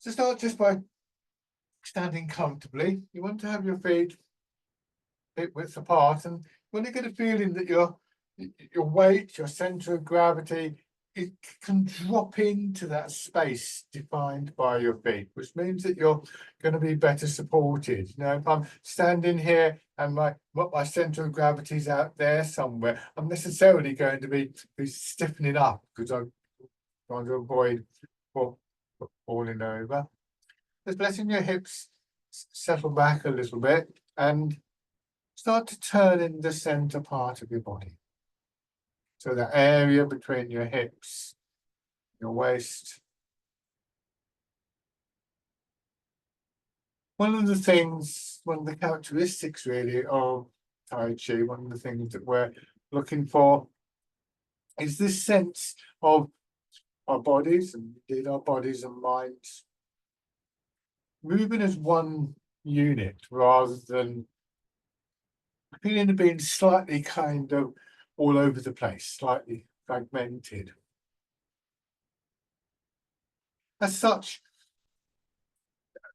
So start just by standing comfortably. You want to have your feet hip width apart, and when you get a feeling that your weight, your center of gravity, it can drop into that space defined by your feet, which means that you're going to be better supported. Now, if I'm standing here and my center of gravity is out there somewhere, I'm necessarily going to be stiffening up because I'm trying to avoid falling over. Just letting your hips settle back a little bit and start to turn in the center part of your body. So the area between your hips, your waist. One of the characteristics really of Tai Chi, one of the things that we're looking for is this sense of our bodies, and indeed our bodies and minds, moving as one unit rather than feeling of being slightly kind of all over the place, slightly fragmented. As such,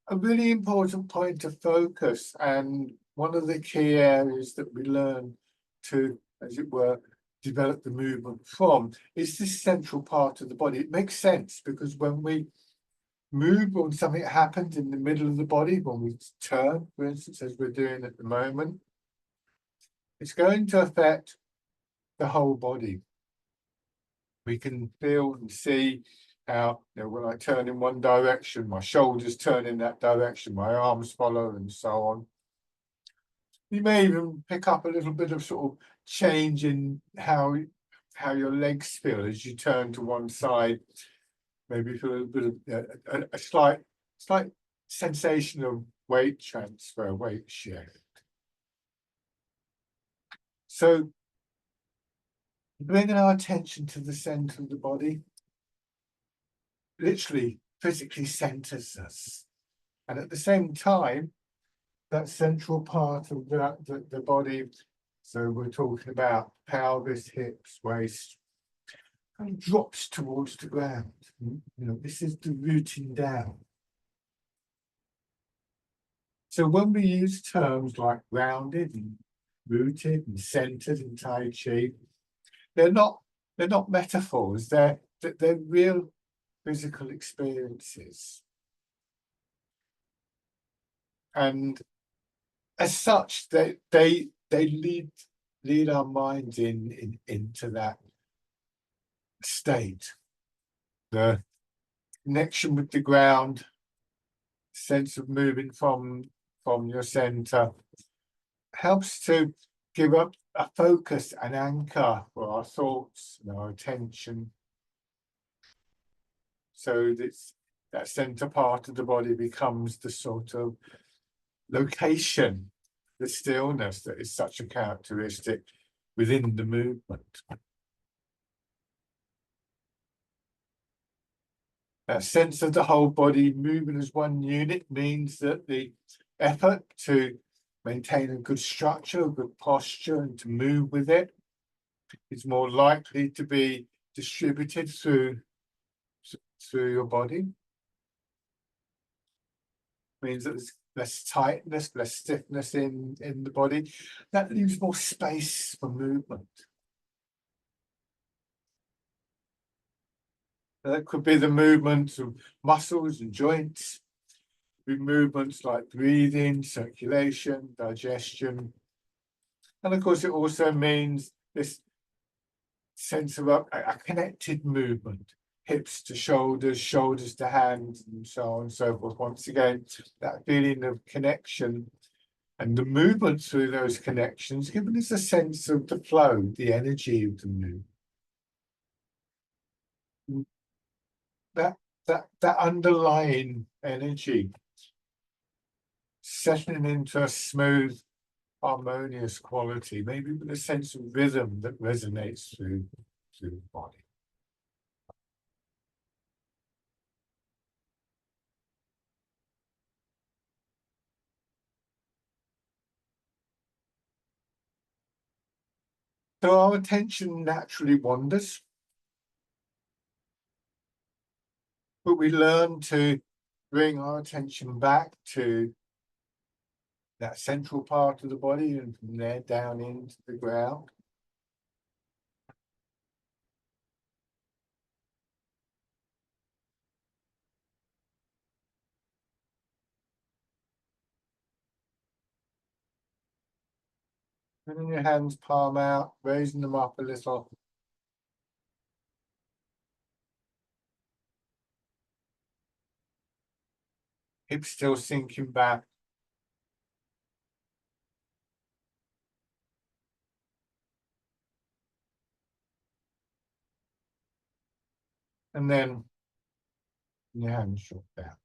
a really important point of focus, and one of the key areas that we learn to, as it were, develop the movement from, is this central part of the body. It makes sense because when we move, when something happens in the middle of the body, when we turn, for instance, as we're doing at the moment, it's going to affect the whole body. We can feel and see how, when I turn in one direction, my shoulders turn in that direction, my arms follow, and so on. You may even pick up a little bit of sort of change in how your legs feel as you turn to one side. Maybe feel a bit of a slight sensation of weight transfer, weight shift. So bringing our attention to the center of the body literally physically centers us. And at the same time, that central part of the body, so we're talking about pelvis, hips, waist, kind of drops towards the ground. This is the rooting down. So when we use terms like grounded and rooted and centered in Tai Chi, they're not metaphors. They're real physical experiences. And as such, they lead our minds into that state. The connection with the ground, sense of moving from your center, helps to give up a focus, an anchor for our thoughts and our attention. So that center part of the body becomes the sort of location, the stillness that is such a characteristic within the movement. That sense of the whole body moving as one unit means that the effort to maintain a good structure, a good posture, and to move with it is more likely to be distributed through your body. Means that there's less tightness, less stiffness in the body. That leaves more space for movement. That could be the movement of muscles and joints, with movements like breathing, circulation, digestion. And of course, it also means this sense of a connected movement, hips to shoulders, shoulders to hands, and so on and so forth. Once again, that feeling of connection and the movement through those connections, giving us a sense of the flow, the energy of the movement. That underlying energy settling into a smooth, harmonious quality, maybe with a sense of rhythm that resonates through the body. So our attention naturally wanders, but we learn to bring our attention back to that central part of the body and from there down into the ground. Bringing your hands palm out, raising them up a little. Hips still sinking back. And then your hands drop down.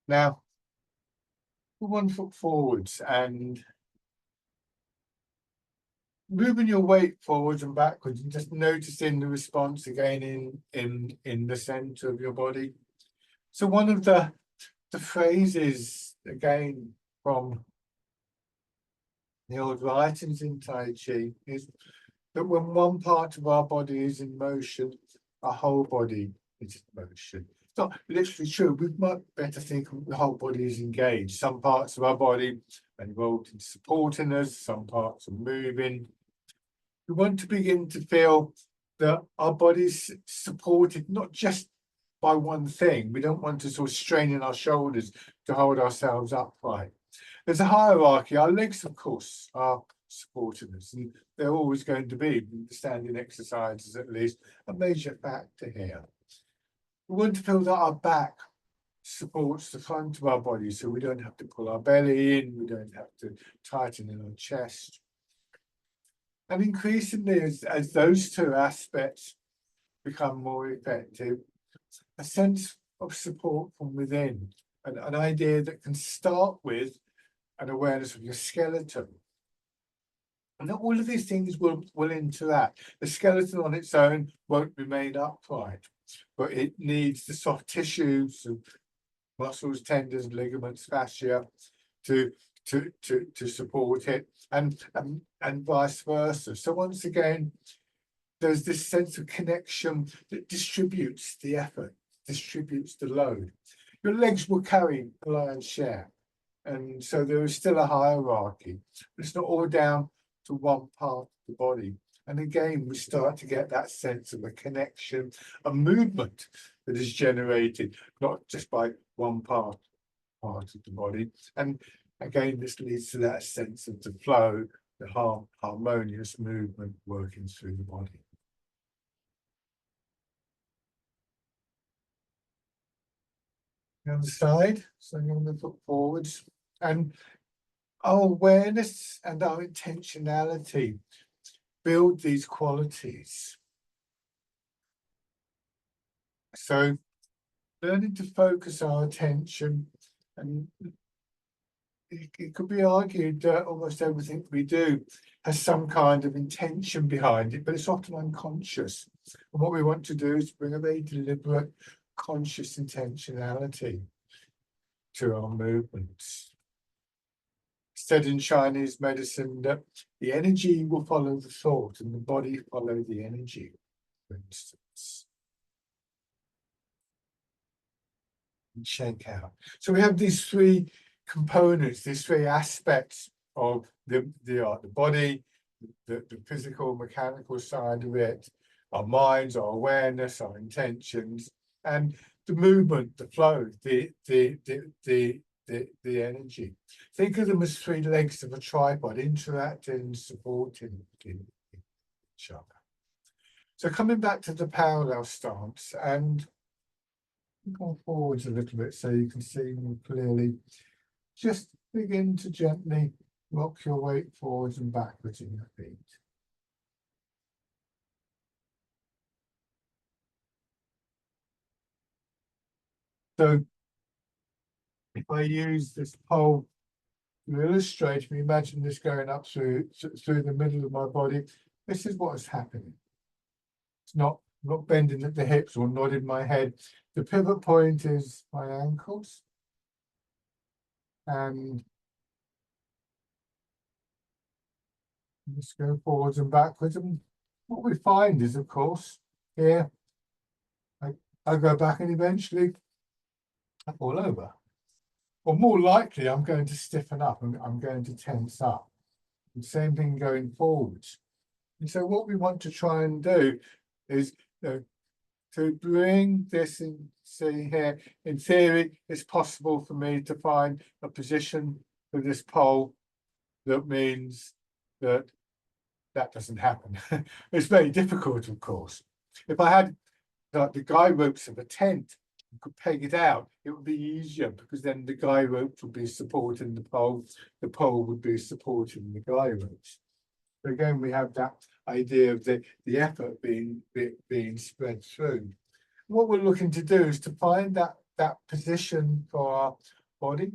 Now, put 1 foot forwards and moving your weight forwards and backwards and just noticing the response again in the center of your body. So one of the phrases again from the old writings in Tai Chi is that when one part of our body is in motion, our whole body is in motion. It's not literally true. We might better think the whole body is engaged. Some parts of our body are involved in supporting us, some parts are moving. We want to begin to feel that our body's supported not just by one thing. We don't want to sort of strain in our shoulders to hold ourselves upright. There's a hierarchy. Our legs, of course, are supporting us, and they're always going to be, the standing exercises at least, a major factor here. We want to feel that our back supports the front of our body, so we don't have to pull our belly in, we don't have to tighten in our chest. And increasingly, as those two aspects become more effective, a sense of support from within, an idea that can start with an awareness of your skeleton. And all of these things will interact. The skeleton on its own won't remain upright, but it needs the soft tissues of muscles, tendons, ligaments, fascia to support it, and vice versa. So once again, there's this sense of connection that distributes the effort, distributes the load. Your legs will carry the lion's share, and so there is still a hierarchy. It's not all down to one part of the body. And again, we start to get that sense of a connection, a movement that is generated not just by one part of the body. And again, this leads to that sense of the flow, the harmonious movement working through the body. The other side, so I'm going to look forwards, and our awareness and our intentionality build these qualities. So learning to focus our attention, and it could be argued that almost everything we do has some kind of intention behind it, but it's often unconscious. And what we want to do is bring a very deliberate, conscious intentionality to our movements. Said in Chinese medicine that the energy will follow the thought and the body follow the energy, for instance. And shake out. So we have these three components, these three aspects of the body, the physical, mechanical side of it, our minds, our awareness, our intentions, and the movement, the flow, the energy. Think of them as three legs of a tripod, interacting and supporting each other. So coming back to the parallel stance, and go forwards a little bit so you can see more clearly. Just begin to gently rock your weight forwards and backwards in your feet. So if I use this pole to illustrate, imagine this going up through the middle of my body. This is what is happening. It's not bending at the hips or nodding my head. The pivot point is my ankles. And just go forwards and backwards. And what we find is, of course, here, I go back and eventually I fall over. or more likely, I'm going to stiffen up and I'm going to tense up. And same thing going forwards. And so what we want to try and do is to bring this in, see here, in theory, it's possible for me to find a position for this pole that means that that doesn't happen. It's very difficult, of course. If I had like the guy ropes of a tent, you could peg it out, it would be easier because then the guy ropes would be supporting the pole would be supporting the guy ropes. So again, we have that idea of the effort being spread through. What we're looking to do is to find that position for our body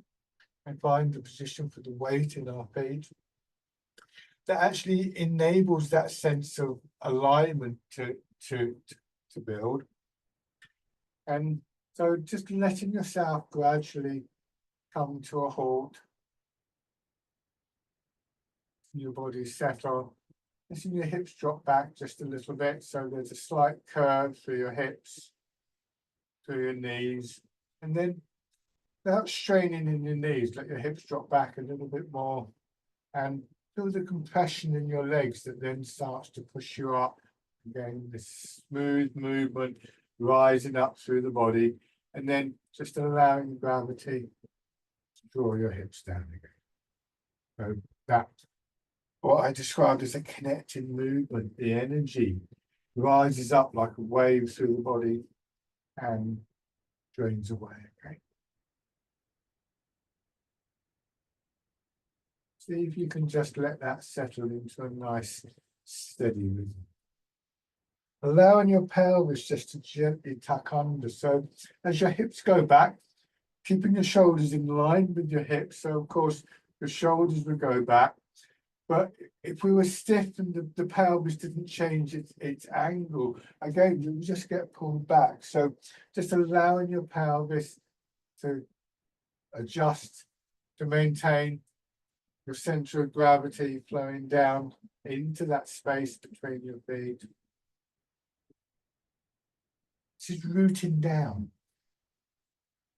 and find the position for the weight in our feet that actually enables that sense of alignment to build. And so just letting yourself gradually come to a halt. Your body settle. Letting your hips drop back just a little bit. So there's a slight curve through your hips, through your knees. And then without straining in your knees, let your hips drop back a little bit more. And feel the compression in your legs that then starts to push you up. Again, this smooth movement rising up through the body, and then just allowing gravity to draw your hips down again. So that's what I described as a connecting movement. The energy rises up like a wave through the body and drains away. Okay. See if you can just let that settle into a nice, steady rhythm. Allowing your pelvis just to gently tuck under. So as your hips go back, keeping your shoulders in line with your hips. So of course, your shoulders will go back. But if we were stiff and the pelvis didn't change its angle, again, you just get pulled back. So just allowing your pelvis to adjust to maintain your center of gravity flowing down into that space between your feet. This is rooting down.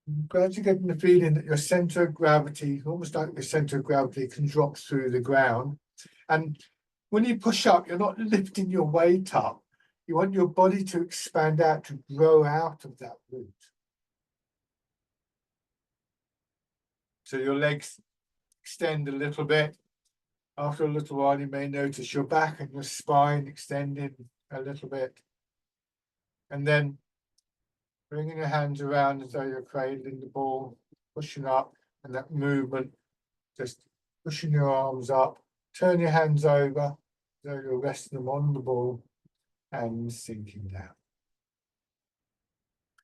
I'm gradually getting the feeling that your center of gravity, almost like your center of gravity, can drop through the ground. And when you push up, you're not lifting your weight up. You want your body to expand out, to grow out of that root. So your legs extend a little bit. After a little while, you may notice your back and your spine extending a little bit. And then bringing your hands around as though you're cradling the ball, pushing up, and that movement, just pushing your arms up, turn your hands over, so you're resting them on the ball and sinking down.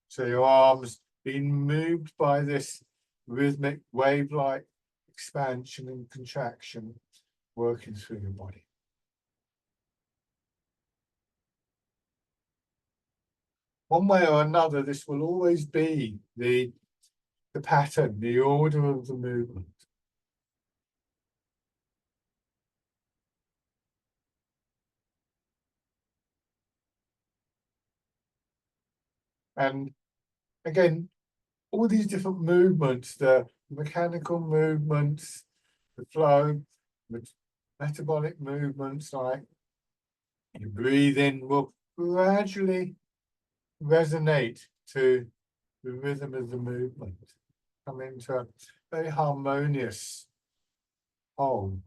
So your arms being moved by this rhythmic wave-like expansion and contraction working through your body. One way or another, this will always be the pattern, the order of the movement. And again, all these different movements, the mechanical movements, the flow, the metabolic movements, like you breathe in, will gradually resonate to the rhythm of the movement, come into a very harmonious whole.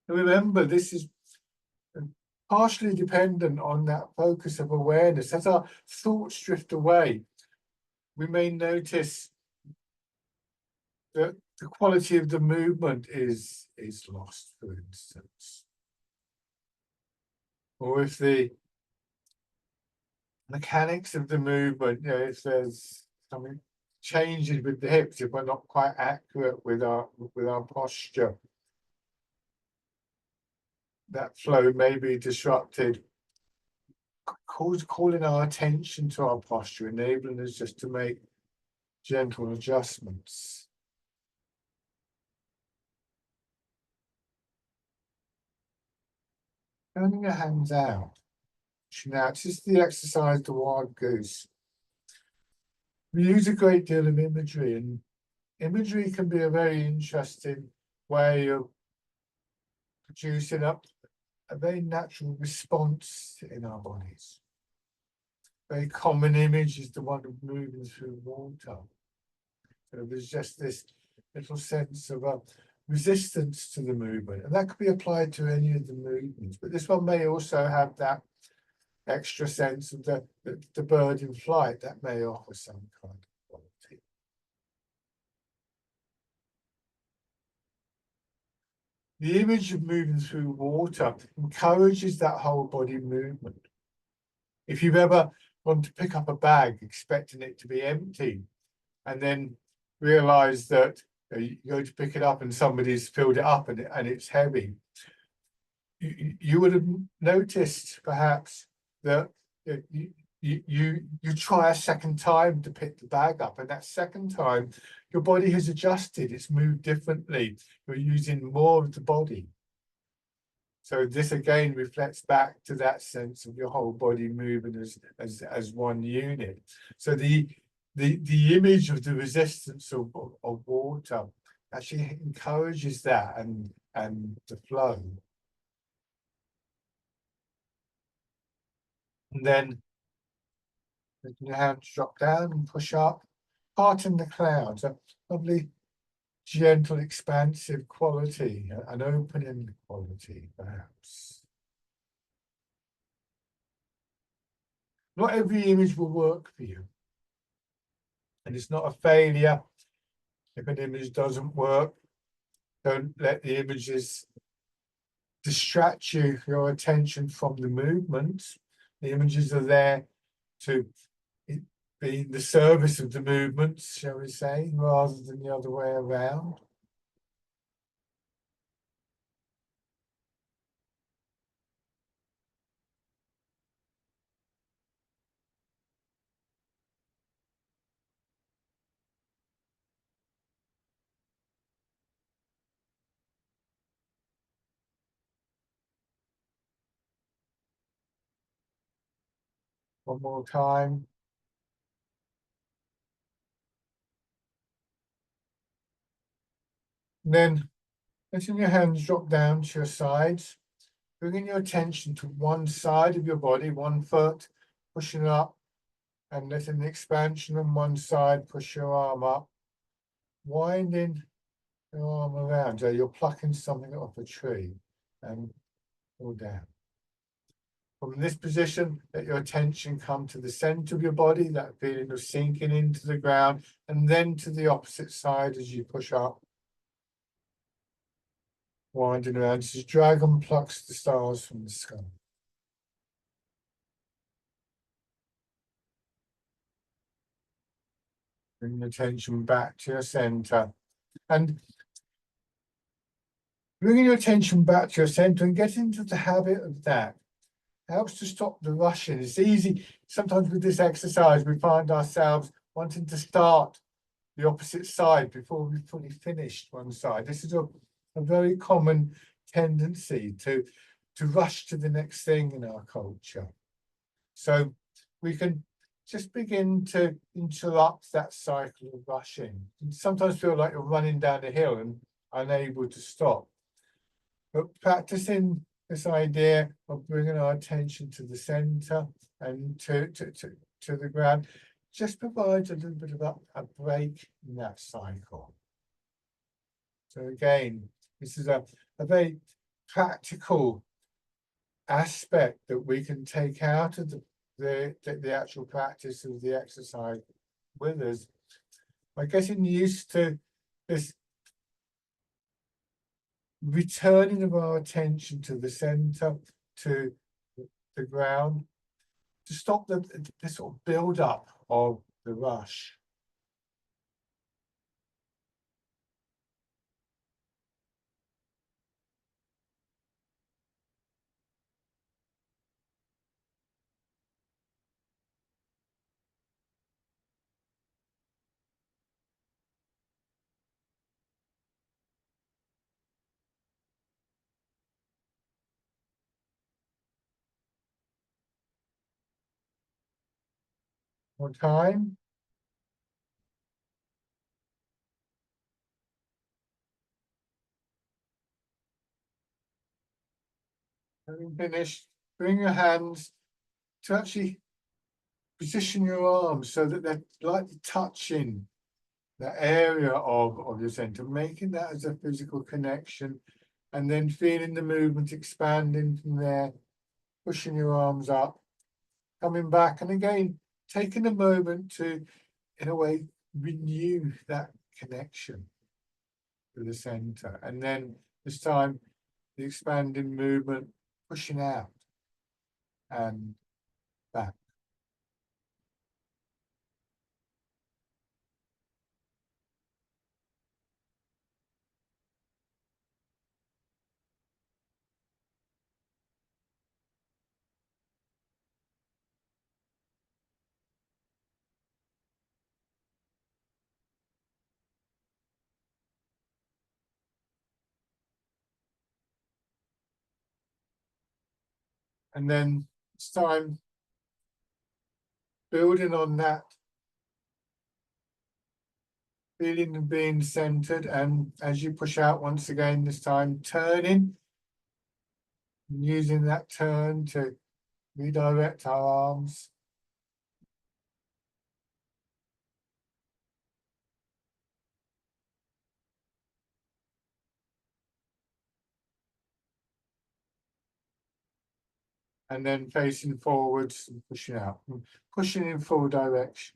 And remember, this is partially dependent on that focus of awareness. As our thoughts drift away, we may notice that the quality of the movement is lost, for instance. Or if the mechanics of the movement, you know, if there's something changes with the hips, if we're not quite accurate with our posture, that flow may be disrupted. Calling our attention to our posture, enabling us just to make gentle adjustments. Turning your hands out. Now, this is the exercise, the wild goose. We use a great deal of imagery, and imagery can be a very interesting way of producing a very natural response in our bodies. Very common image is the one of moving through water. So there's just this little sense of a resistance to the movement, and that could be applied to any of the movements. But this one may also have that extra sense of the bird in flight that may offer some kind of quality. The image of moving through water encourages that whole body movement. If you've ever gone to pick up a bag expecting it to be empty, and then realize that you go to pick it up and somebody's filled it up and it's heavy, you would have noticed perhaps that you try a second time to pick the bag up, and that second time your body has adjusted, it's moved differently, you're using more of the body. So this again reflects back to that sense of your whole body moving as one unit. So the image of the resistance of water actually encourages that and the flow. And then letting your hands drop down and push up, parting the clouds, a lovely gentle, expansive quality, an opening quality, perhaps. Not every image will work for you. And it's not a failure if an image doesn't work. Don't let the images distract your attention from the movement. The images are there to be in the service of the movements, shall we say, rather than the other way around. One more time. And then letting your hands drop down to your sides, bringing your attention to one side of your body, one foot, pushing up, and letting the expansion on one side push your arm up, winding your arm around. So you're plucking something off a tree and pull down. From this position, let your attention come to the center of your body, that feeling of sinking into the ground, and then to the opposite side as you push up. Winding around as the dragon plucks the stars from the sky. Bring your attention back to your center. And bringing your attention back to your center and get into the habit of that helps to stop the rushing. It's easy. Sometimes with this exercise, we find ourselves wanting to start the opposite side before we've fully finished one side. This is a very common tendency to rush to the next thing in our culture. So we can just begin to interrupt that cycle of rushing. And sometimes feel like you're running down a hill and unable to stop. But practicing this idea of bringing our attention to the center and to the ground just provides a little bit of a break in that cycle. So again, this is a very practical aspect that we can take out of the actual practice of the exercise with us by getting used to this returning of our attention to the center, to the ground, to stop the sort of build up of the rush. More time. Having finished, bring your hands to actually position your arms so that they're lightly touching the area of your center, making that as a physical connection, and then feeling the movement expanding from there, pushing your arms up, coming back, and again, taking a moment to, in a way, renew that connection to the center. And then this time, the expanding movement, pushing out and back. And then this time, building on that, feeling and being centered, and as you push out once again, this time turning, and using that turn to redirect our arms. And then facing forwards and pushing out, and pushing in full directions.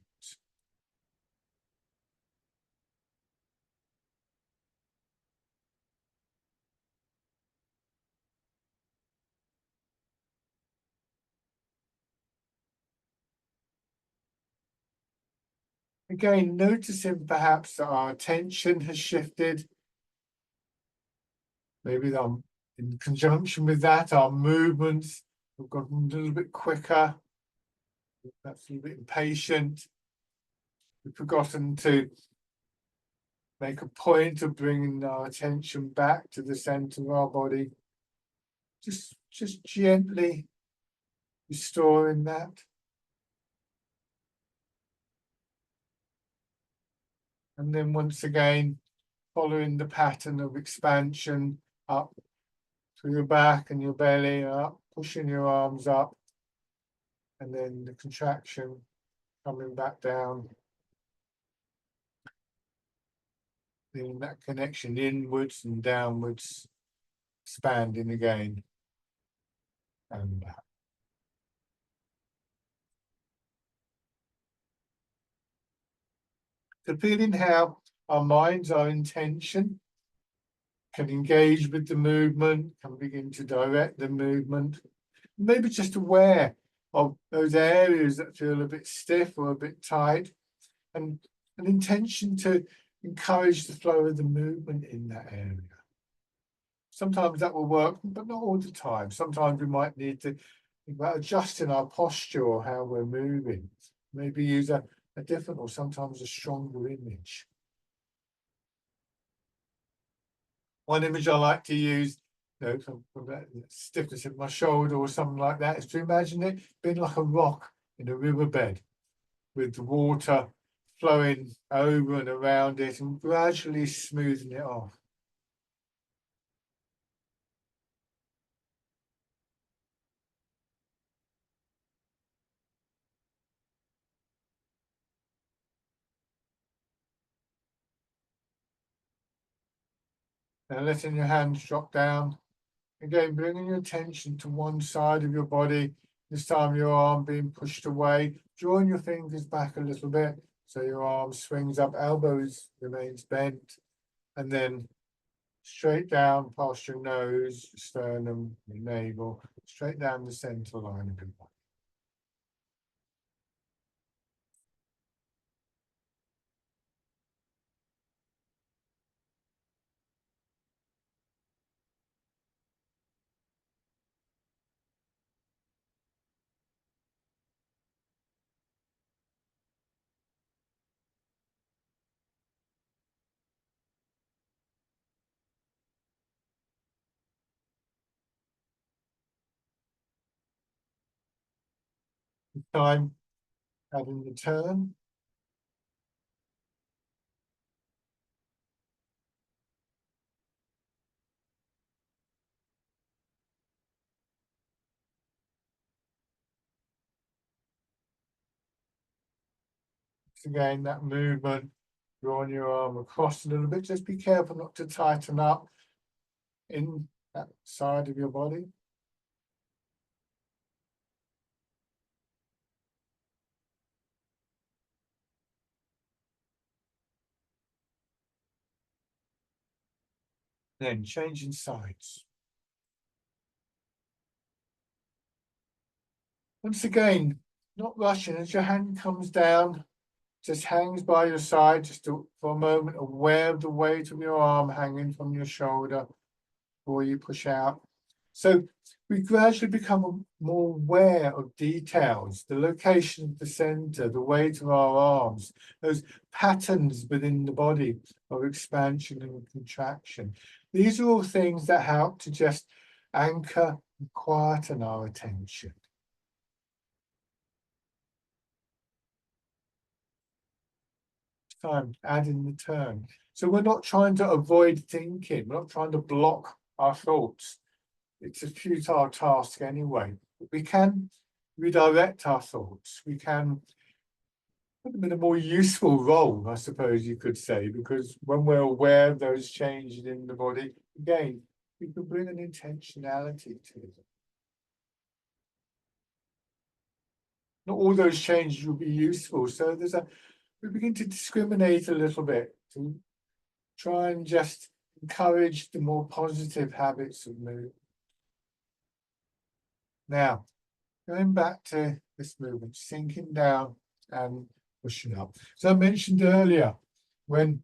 Again, noticing perhaps that our attention has shifted. Maybe in conjunction with that, our movements have gotten a little bit quicker, perhaps a little bit impatient. We've forgotten to make a point of bringing our attention back to the center of our body. Just gently restoring that. And then once again, following the pattern of expansion up through your back and your belly, up, pushing your arms up, and then the contraction coming back down. Feeling that connection inwards and downwards, expanding again and back. So feeling how our minds, our intention, can engage with the movement, can begin to direct the movement. Maybe just aware of those areas that feel a bit stiff or a bit tight, and an intention to encourage the flow of the movement in that area. Sometimes that will work, but not all the time. Sometimes we might need to think about adjusting our posture or how we're moving. Maybe use a different or sometimes a stronger image. One image I like to use, from that stiffness in my shoulder or something like that, is to imagine it being like a rock in a riverbed with the water flowing over and around it and gradually smoothing it off. And letting your hands drop down. Again, bringing your attention to one side of your body. This time your arm being pushed away. Drawing your fingers back a little bit so your arm swings up, elbows remains bent. And then straight down past your nose, sternum, your navel, straight down the center line of your body. Time adding the turn. Again, that movement, drawing your arm across a little bit. Just be careful not to tighten up in that side of your body. Then changing sides. Once again, not rushing. As your hand comes down, just hangs by your side, just for a moment, aware of the weight of your arm hanging from your shoulder before you push out. So we gradually become more aware of details, the location of the center, the weight of our arms, those patterns within the body of expansion and contraction. These are all things that help to just anchor and quieten our attention. Time adding the turn. So we're not trying to avoid thinking, we're not trying to block our thoughts. It's a futile task anyway. We can redirect our thoughts. We can put them in a more useful role, I suppose you could say, because when we're aware of those changes in the body, again, we can bring an intentionality to it. Not all those changes will be useful. So we begin to discriminate a little bit to try and just encourage the more positive habits of movement. Now, going back to this movement, sinking down and pushing up. So I mentioned earlier, when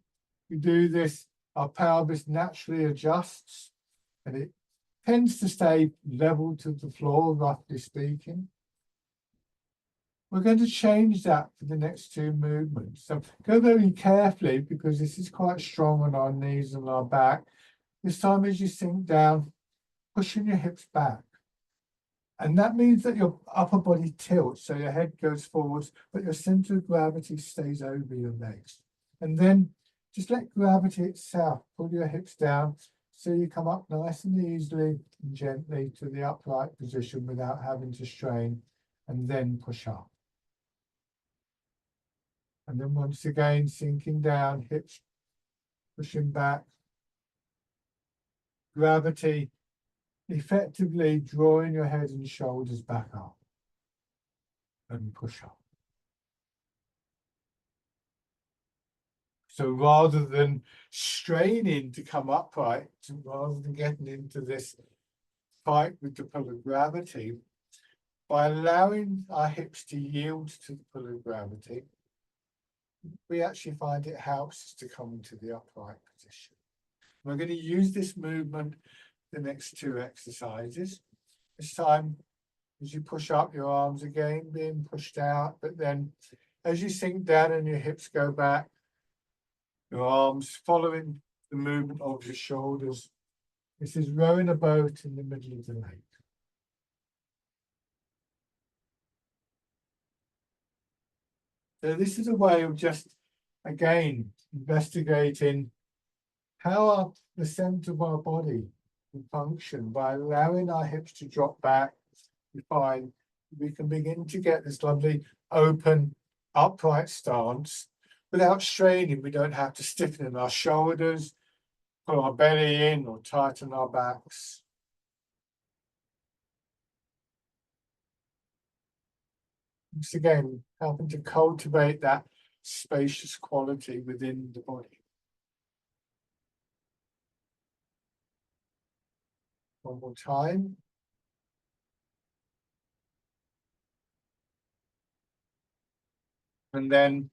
we do this, our pelvis naturally adjusts and it tends to stay level to the floor, roughly speaking. We're going to change that for the next two movements. So go very carefully because this is quite strong on our knees and our back. This time as you sink down, pushing your hips back. And that means that your upper body tilts, so your head goes forwards, but your center of gravity stays over your legs. And then just let gravity itself pull your hips down so you come up nice and easily and gently to the upright position without having to strain, and then push up. And then once again, sinking down, hips pushing back. Gravity effectively drawing your head and shoulders back up and push up. So rather than straining to come upright, rather than getting into this fight with the pull of gravity, by allowing our hips to yield to the pull of gravity, we actually find it helps us to come into the upright position. We're going to use this movement the next two exercises. This time, as you push up, your arms again being pushed out, but then as you sink down and your hips go back, your arms following the movement of your shoulders. This is rowing a boat in the middle of the lake. So this is a way of just, again, investigating how the center of our body can function. By allowing our hips to drop back, we find we can begin to get this lovely open, upright stance without straining. We don't have to stiffen in our shoulders, pull our belly in, or tighten our backs. Once again, helping to cultivate that spacious quality within the body. One more time. And then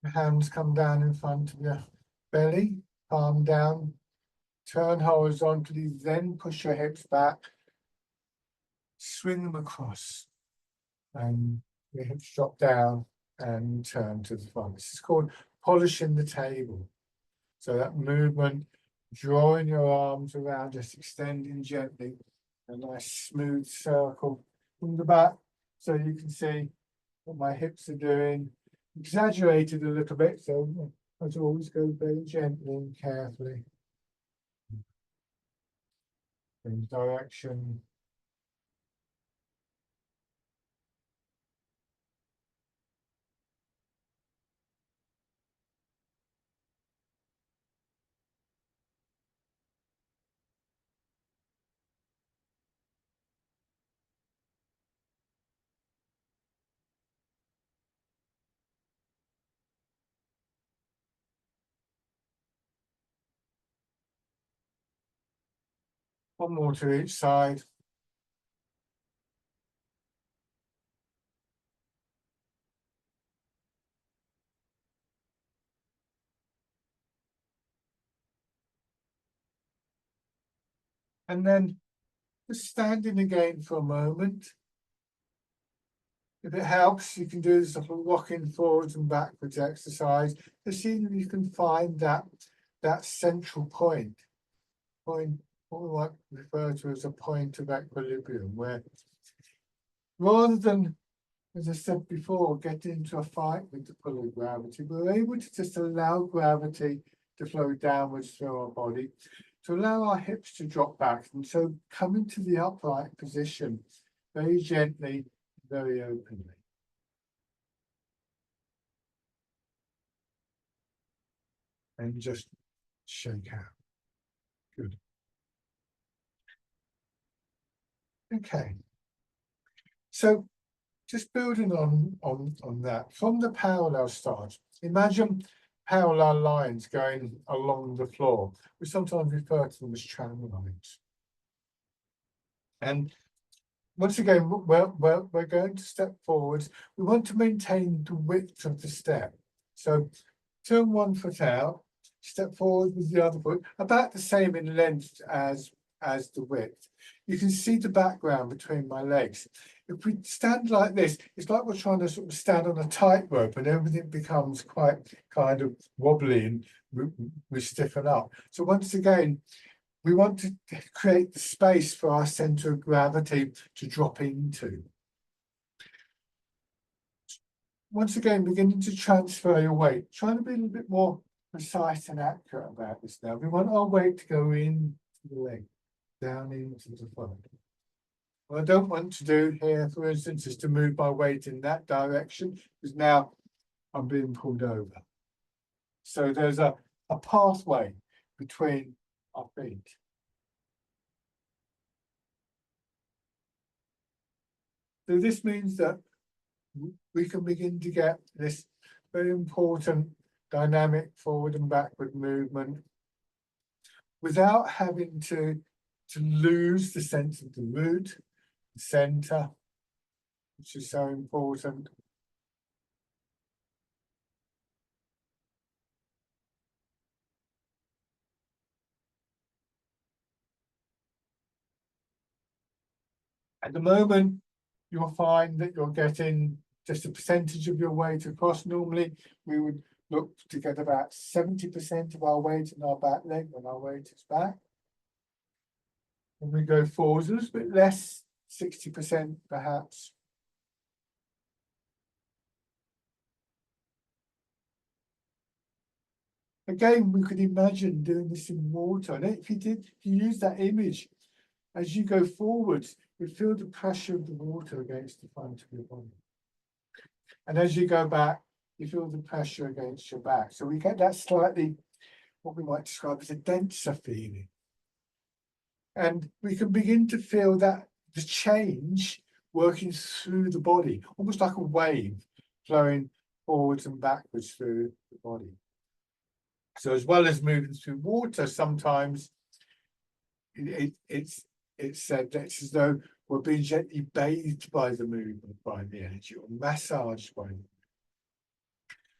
the hands come down in front of your belly, palm down, turn horizontally, then push your hips back, swing them across, and your hips drop down and turn to the front. This is called polishing the table. So that movement, drawing your arms around, just extending gently, a nice smooth circle from the back, so you can see what my hips are doing. Exaggerated a little bit, so as always, go very gently and carefully. In direction. One more to each side. And then just standing again for a moment. If it helps, you can do this little rocking forwards and backwards exercise to see if you can find that central point, what we might refer to as a point of equilibrium, where rather than, as I said before, get into a fight with the pull of gravity, we're able to just allow gravity to flow downwards through our body, to allow our hips to drop back, and so come into the upright position very gently, very openly. And just shake out. Good. Okay. So just building on that, from the parallel start, imagine parallel lines going along the floor. We sometimes refer to them as tram lines. And once again, we're going to step forwards. We want to maintain the width of the step. So turn one foot out, step forward with the other foot, about the same in length as the width. You can see the background between my legs. If we stand like this, it's like we're trying to sort of stand on a tightrope and everything becomes quite kind of wobbly and we stiffen up. So once again, we want to create the space for our center of gravity to drop into. Once again, beginning to transfer your weight, trying to be a little bit more precise and accurate about this now. We want our weight to go into the leg, down into the front. What I don't want to do here, for instance, is to move my weight in that direction, because now I'm being pulled over. So there's a pathway between our feet. So this means that we can begin to get this very important dynamic forward and backward movement without having to lose the sense of the root, the center, which is so important. At the moment, you'll find that you're getting just a percentage of your weight across. Normally, we would look to get about 70% of our weight in our back leg when our weight is back. When we go forwards, a little bit less, 60% perhaps. Again, we could imagine doing this in water. And if you use that image, as you go forwards, you feel the pressure of the water against the front of your body. And as you go back, you feel the pressure against your back. So we get that slightly, what we might describe as a denser feeling. And we can begin to feel that the change working through the body, almost like a wave flowing forwards and backwards through the body. So as well as moving through water, sometimes it's said that it's as though we're being gently bathed by the movement, by the energy, or massaged by it.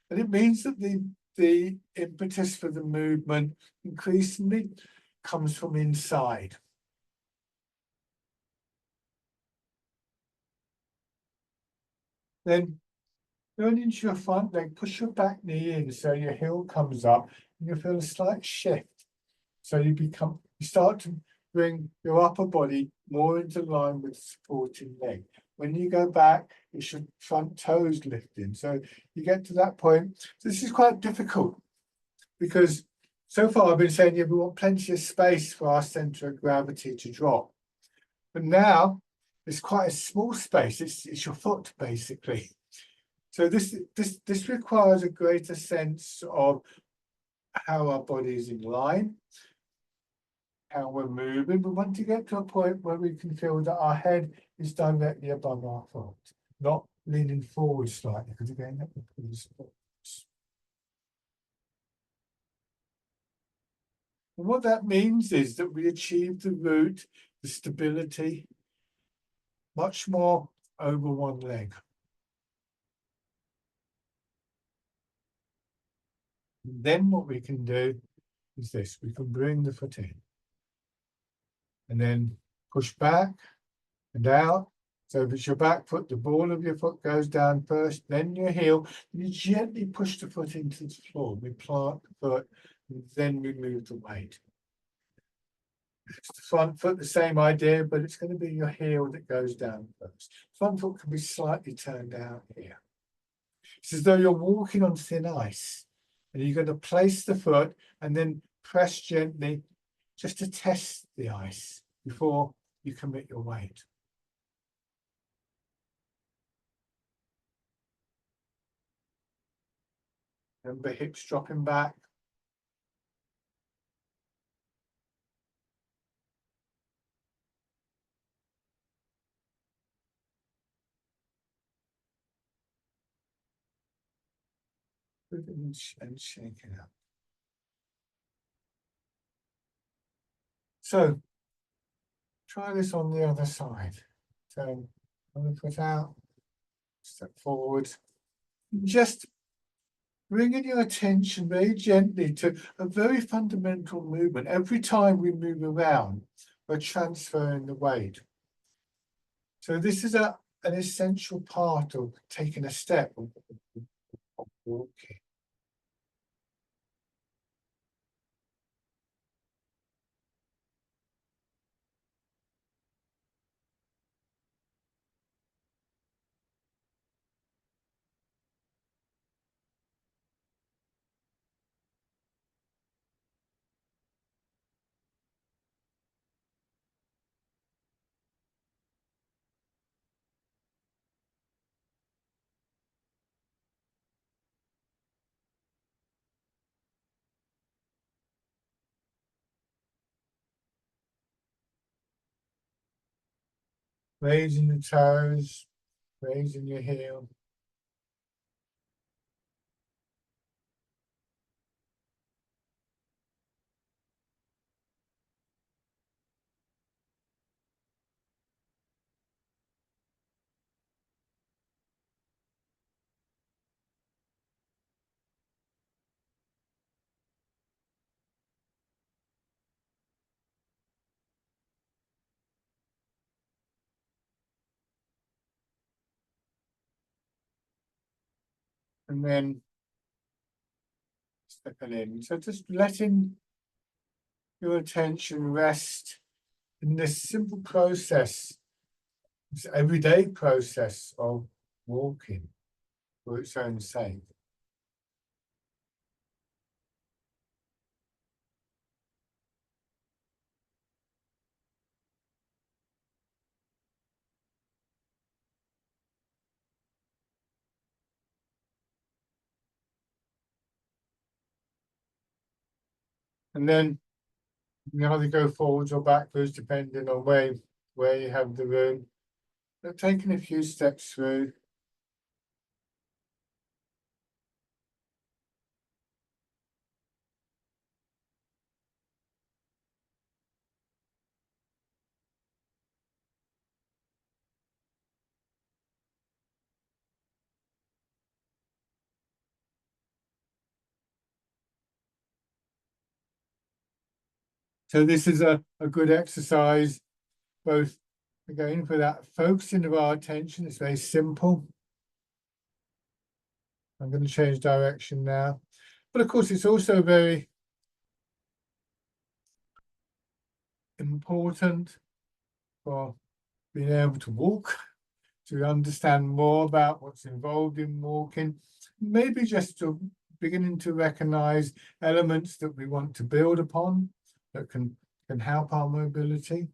And it means that the impetus for the movement increasingly comes from inside. Then turn into your front leg, push your back knee in so your heel comes up, and you feel a slight shift. So you start to bring your upper body more into line with the supporting leg. When you go back, it's your front toes lifting. So you get to that point. This is quite difficult because so far I've been saying, yeah, we want plenty of space for our center of gravity to drop. But now it's quite a small space. It's your foot, basically. So this requires a greater sense of how our body is in line, how we're moving. We want to get to a point where we can feel that our head is directly above our foot, not leaning forward slightly, because again, that would please. And what that means is that we achieve the root, the stability, much more over one leg. And then what we can do is this, we can bring the foot in and then push back and out. So if it's your back foot, the ball of your foot goes down first, then your heel. You gently push the foot into the floor. We plant the foot, and then we move the weight. It's the front foot, the same idea, but it's going to be your heel that goes down first. Front foot can be slightly turned out here. It's as though you're walking on thin ice, and you're going to place the foot and then press gently just to test the ice before you commit your weight. Remember, hips dropping back. And shake it up. So try this on the other side. So I'm going to put out, step forward, just bringing your attention very gently to a very fundamental movement. Every time we move around, we're transferring the weight. So this is an essential part of taking a step of walking. Raising the toes, raising your heel. And then stepping in. So just letting your attention rest in this simple process, this everyday process of walking for its own sake. And then you either go forwards or backwards, depending on where you have the room. But taking a few steps through. So this is a good exercise, both again for that focusing of our attention. It's very simple. I'm going to change direction now. But of course, it's also very important for being able to walk to understand more about what's involved in walking, maybe just to beginning to recognize elements that we want to build upon that can help our mobility.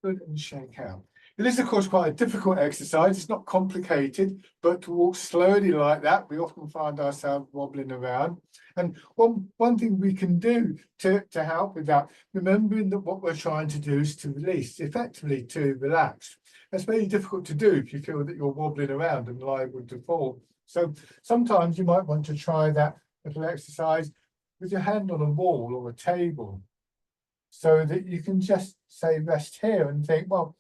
Good, and shake out. It is, of course, quite a difficult exercise. It's not complicated, but to walk slowly like that, we often find ourselves wobbling around. And one thing we can do to help with that, remembering that what we're trying to do is to release, effectively to relax. That's very difficult to do if you feel that you're wobbling around and liable to fall. So sometimes you might want to try that little exercise with your hand on a wall or a table, so that you can just say rest here and think, well,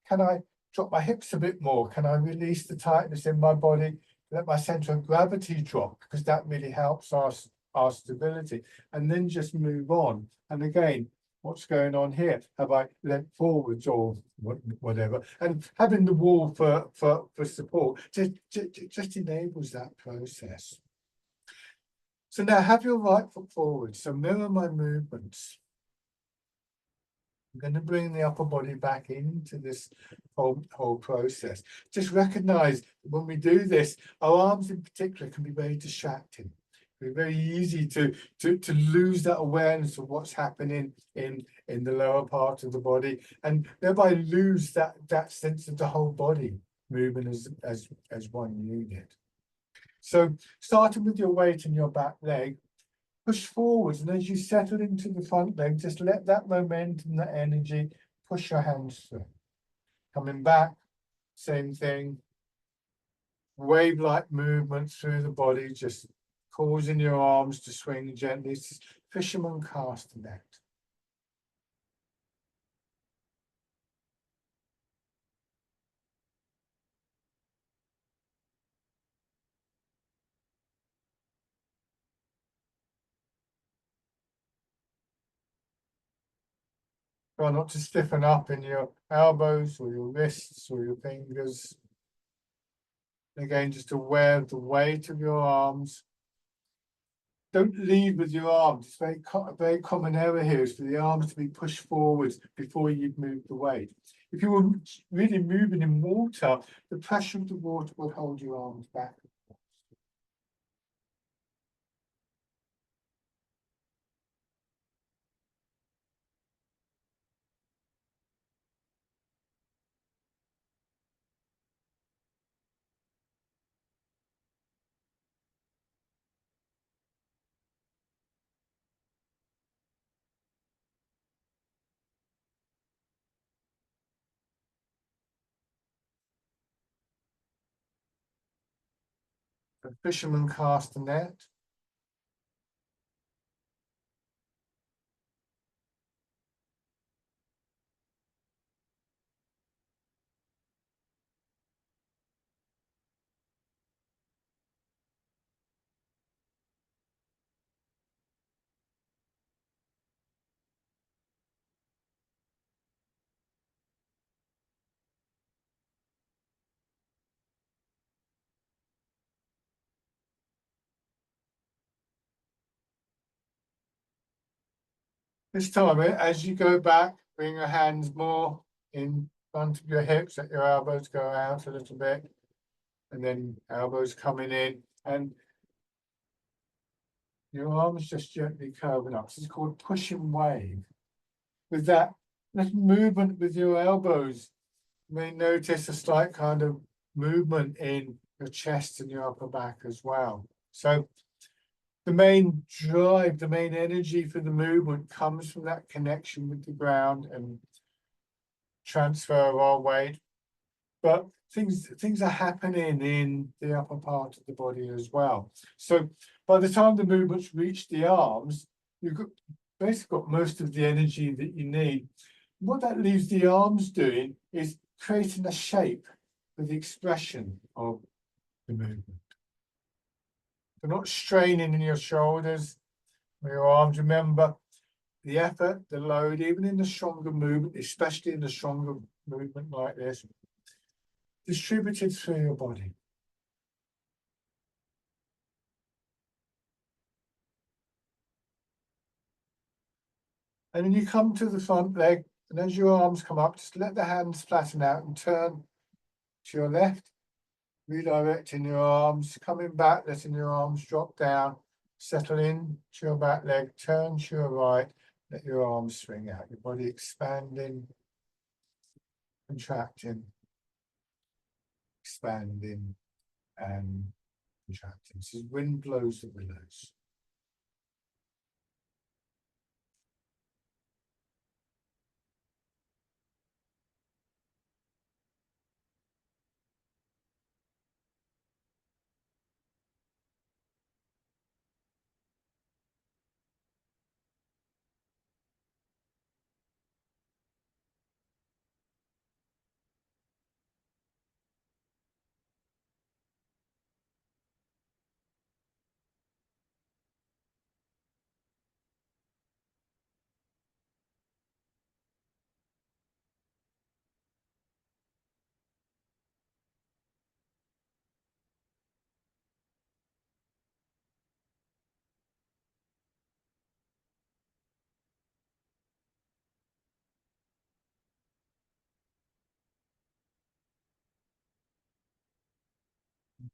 can I drop my hips a bit more? Can I release the tightness in my body? Let my center of gravity drop, because that really helps our stability. And then just move on. And again, what's going on here? Have I leant forwards or whatever? And having the wall for support just enables that process. So now have your right foot forward. So mirror my movements. I'm going to bring the upper body back into this whole process. Just recognize when we do this, our arms in particular can be very distracting. It's very easy to lose that awareness of what's happening in the lower part of the body, and thereby lose that sense of the whole body moving as one unit. So starting with your weight in your back leg, push forwards, and as you settle into the front leg, just let that momentum, that energy, push your hands through. Coming back, same thing. Wave-like movement through the body, just causing your arms to swing gently. It's fisherman castanet. Try not to stiffen up in your elbows or your wrists or your fingers. Again, just aware of the weight of your arms. Don't lead with your arms. It's a very common error here is for the arms to be pushed forwards before you've moved the weight. If you were really moving in water, the pressure of the water will hold your arms back. The fisherman cast a net. This time, as you go back, bring your hands more in front of your hips, let your elbows go out a little bit, and then elbows coming in, and your arms just gently curving up. This is called pushing wave. With that little movement with your elbows, you may notice a slight kind of movement in your chest and your upper back as well. So the main drive, the main energy for the movement comes from that connection with the ground and transfer of our weight. But things are happening in the upper part of the body as well. So by the time the movements reach the arms, you've basically got most of the energy that you need. What that leaves the arms doing is creating a shape for the expression of the movement. They're not straining in your shoulders or your arms. Remember, the effort, the load, even in the stronger movement, especially in the stronger movement like this, distributed through your body. And then you come to the front leg, and as your arms come up, just let the hands flatten out and turn to your left, redirecting your arms, coming back, letting your arms drop down, settle in to your back leg, turn to your right, let your arms swing out, your body expanding, contracting, expanding, and contracting. So wind blows the willows.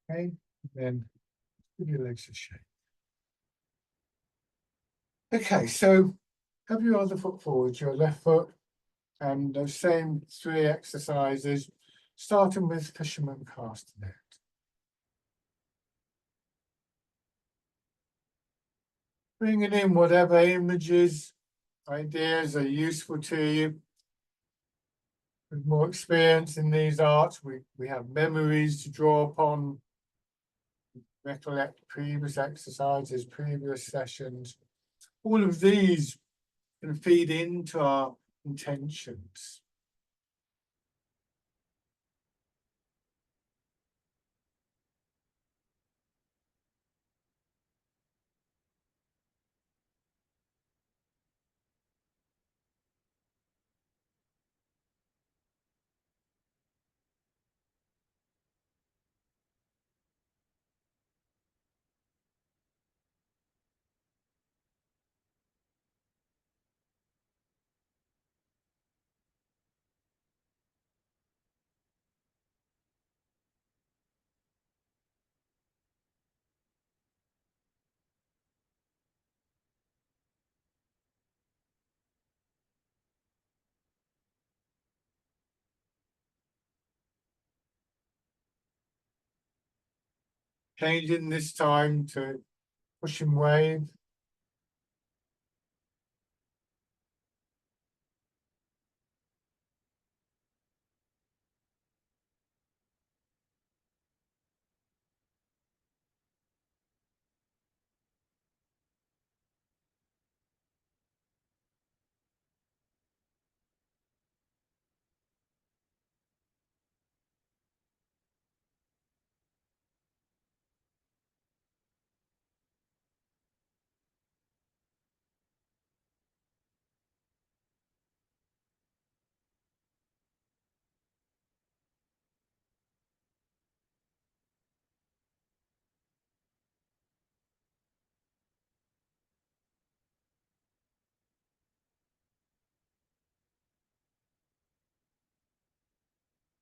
Okay, then give your legs a shake. Okay, so have your other foot forward, your left foot, and those same 3 exercises, starting with fisherman cast net. Bringing in whatever images, ideas are useful to you. With more experience in these arts, we have memories to draw upon, recollect previous exercises, previous sessions. All of these can feed into our intentions. Changing this time to pushing wave.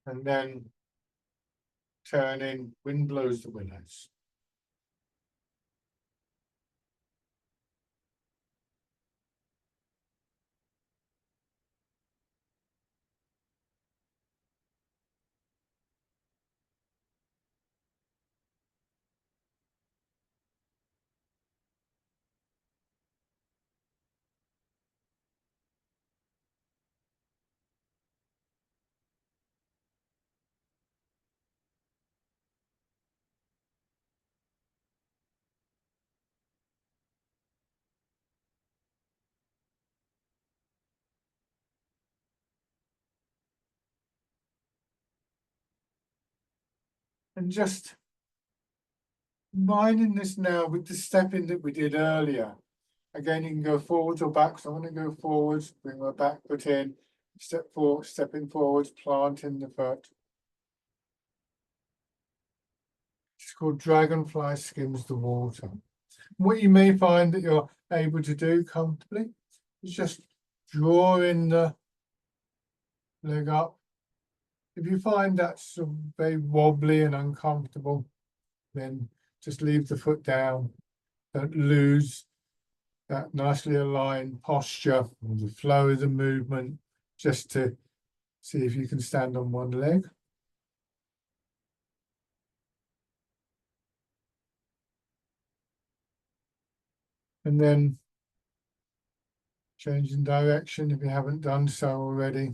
And then turning, wind blows the willows. And just combining this now with the stepping that we did earlier, Again, you can go forwards or back. So I'm going to go forwards, bring my back foot in, step forward, stepping forwards, planting the foot. It's called Dragonfly Skims the Water. What you may find that you're able to do comfortably is just drawing the leg up. If you find that's very wobbly and uncomfortable, then just leave the foot down. Don't lose that nicely aligned posture or the flow of the movement, just to see if you can stand on one leg. And then changing direction if you haven't done so already.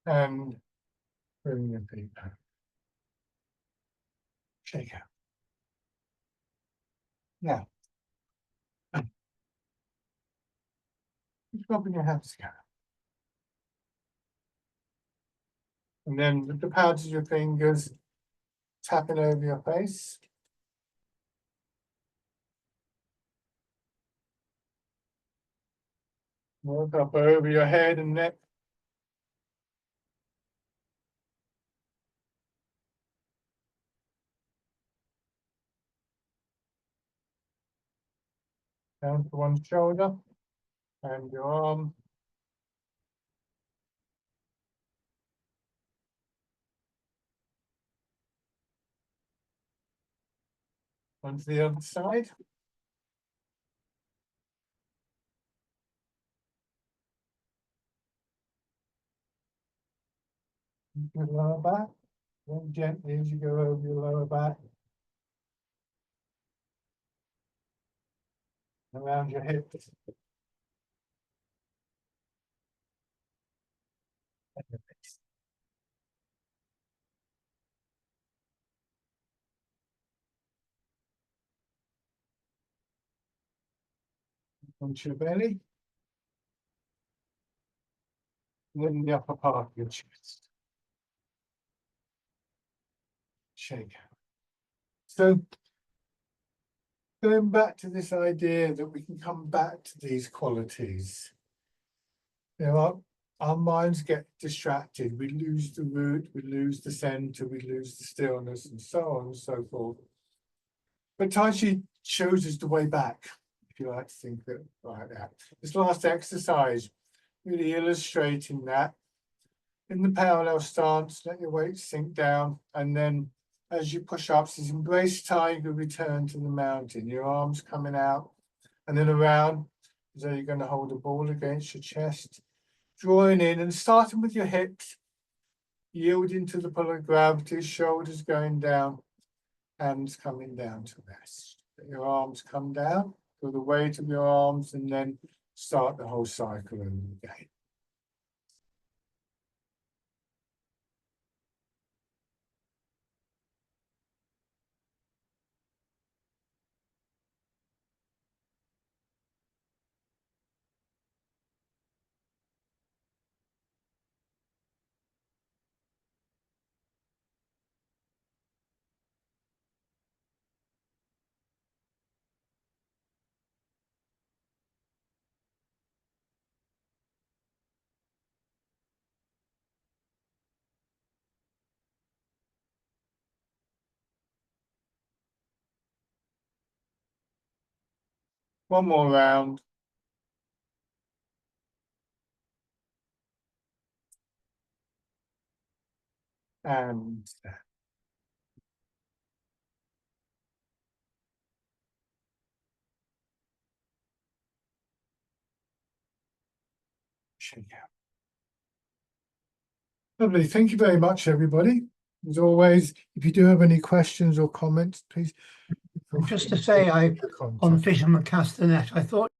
And bring your feet back. Shake out. Now, just rubbing your hands together. And then with the pads of your fingers, tapping over your face. Work up over your head and neck. Down to one shoulder and your arm. Onto the other side. Your lower back. Then gently as you go over your lower back. Around your hips. And your face. Onto your belly. And then the upper part of your chest. Shake out. So going back to this idea that we can come back to these qualities. You know, our minds get distracted. We lose the root, we lose the center, we lose the stillness, and so on and so forth. But Tai Chi shows us the way back, if you like to think of it like that. This last exercise really illustrating that. In the parallel stance, let your weight sink down, and then as you push up, says embrace tiger, return to the mountain. Your arms coming out, and then around, as though you're going to hold a ball against your chest. Drawing in and starting with your hips, yielding to the pull of gravity, shoulders going down, hands coming down to rest. Let your arms come down, feel the weight of your arms, and then start the whole cycle over again. One more round. And shake out. Lovely. Thank you very much, everybody. As always, if you do have any questions or comments, please. Just to say, on Fisherman Castanet, I thought